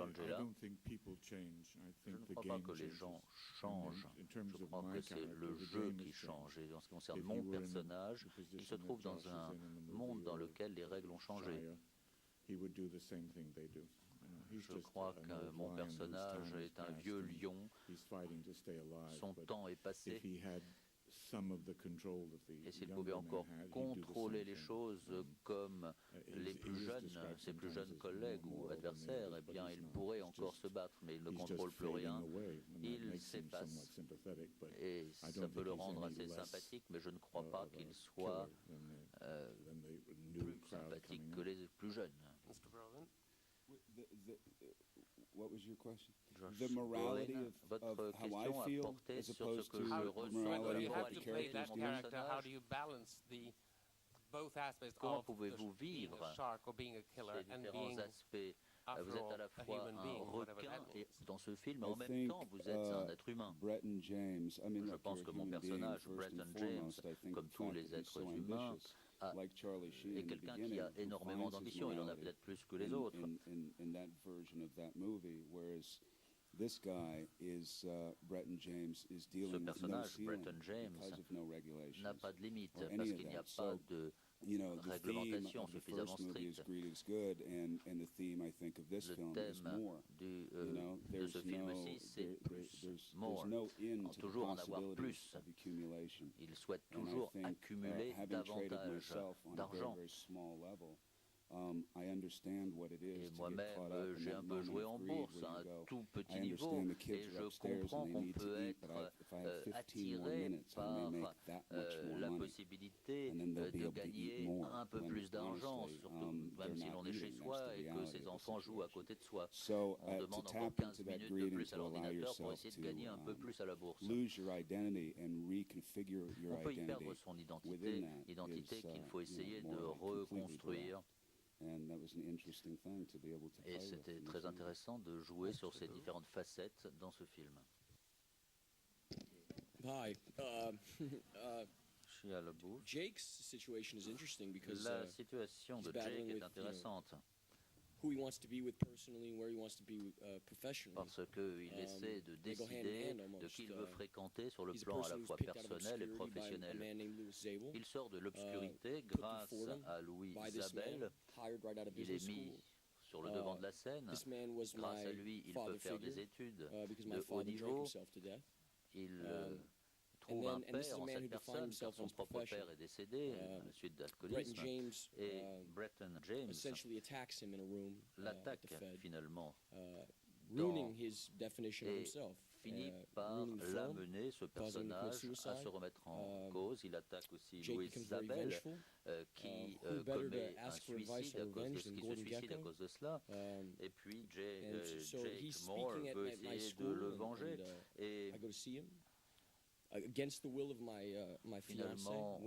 Langella. Je ne crois pas que les gens changent. Je crois que c'est le jeu qui change. Et en ce qui concerne mon personnage, il se trouve dans un monde dans lequel les règles ont changé. Je crois que mon personnage est un vieux lion. Son temps est passé. Et s'il pouvait encore contrôler les choses comme ses plus jeunes collègues ou adversaires, eh bien, il pourrait encore se battre, mais il ne contrôle plus rien. Il s'efface. Et ça peut le rendre assez sympathique, mais je ne crois pas qu'il soit plus sympathique que les plus jeunes. What was your question? The morality of how I feel as opposed to morality of the characters. Comment pouvez-vous vivre ces différents aspects? Vous êtes à la fois un requin et dans ce film, mais en même temps, vous êtes un être humain. Je pense que mon personnage, Bretton James, comme tous les êtres humains, est quelqu'un qui a énormément d'ambition. Il en a peut-être plus que les autres. Ce personnage, Bretton James, n'a pas de limite parce qu'il n'y a pas de réglementation suffisamment stricte. Le thème de ce film-ci, c'est plus, more, toujours en avoir plus. Il souhaite toujours accumuler davantage d'argent. Et moi-même, j'ai un peu joué en bourse à un tout petit niveau et je comprends qu'on peut être attiré par la possibilité de gagner un peu plus d'argent, surtout même si l'on est chez soi et que ses enfants jouent à côté de soi. On demande encore 15 minutes de plus à l'ordinateur pour essayer de gagner un peu plus à la bourse. On peut y perdre son identité qu'il faut essayer de reconstruire. Et c'était très intéressant de jouer sur ces différentes facettes dans ce film. Shia LaBeouf. La situation de Jake est intéressante. Parce qu'il essaie de décider de qui il veut fréquenter sur le plan à la fois personnel et professionnel. Il sort de l'obscurité grâce à Louis Zabel. Il est mis sur le devant de la scène. Grâce à lui, il peut faire des études de haut niveau. Il trouve un père en cette personne, car son propre père est décédé à la suite d'alcoolisme. Et Bretton James l'attaque finalement et finit par l'amener, ce personnage, à se remettre en cause. Il attaque aussi Louis Zabel, qui commet un suicide qui se suicide à cause de cela. Et puis Jake Moore veut essayer de le venger. Et finalement,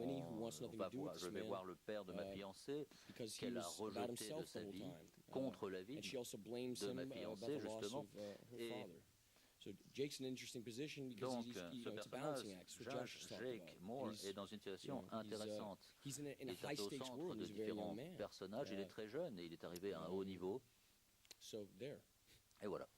je vais voir le père de ma fiancée, qu'elle a rejeté de sa vie, contre la vie de ma fiancée, justement. Et donc, ce personnage, Jake Moore, est dans une situation intéressante. Il est au centre de différents personnages. Il est très jeune et il est arrivé à un haut niveau. Et voilà.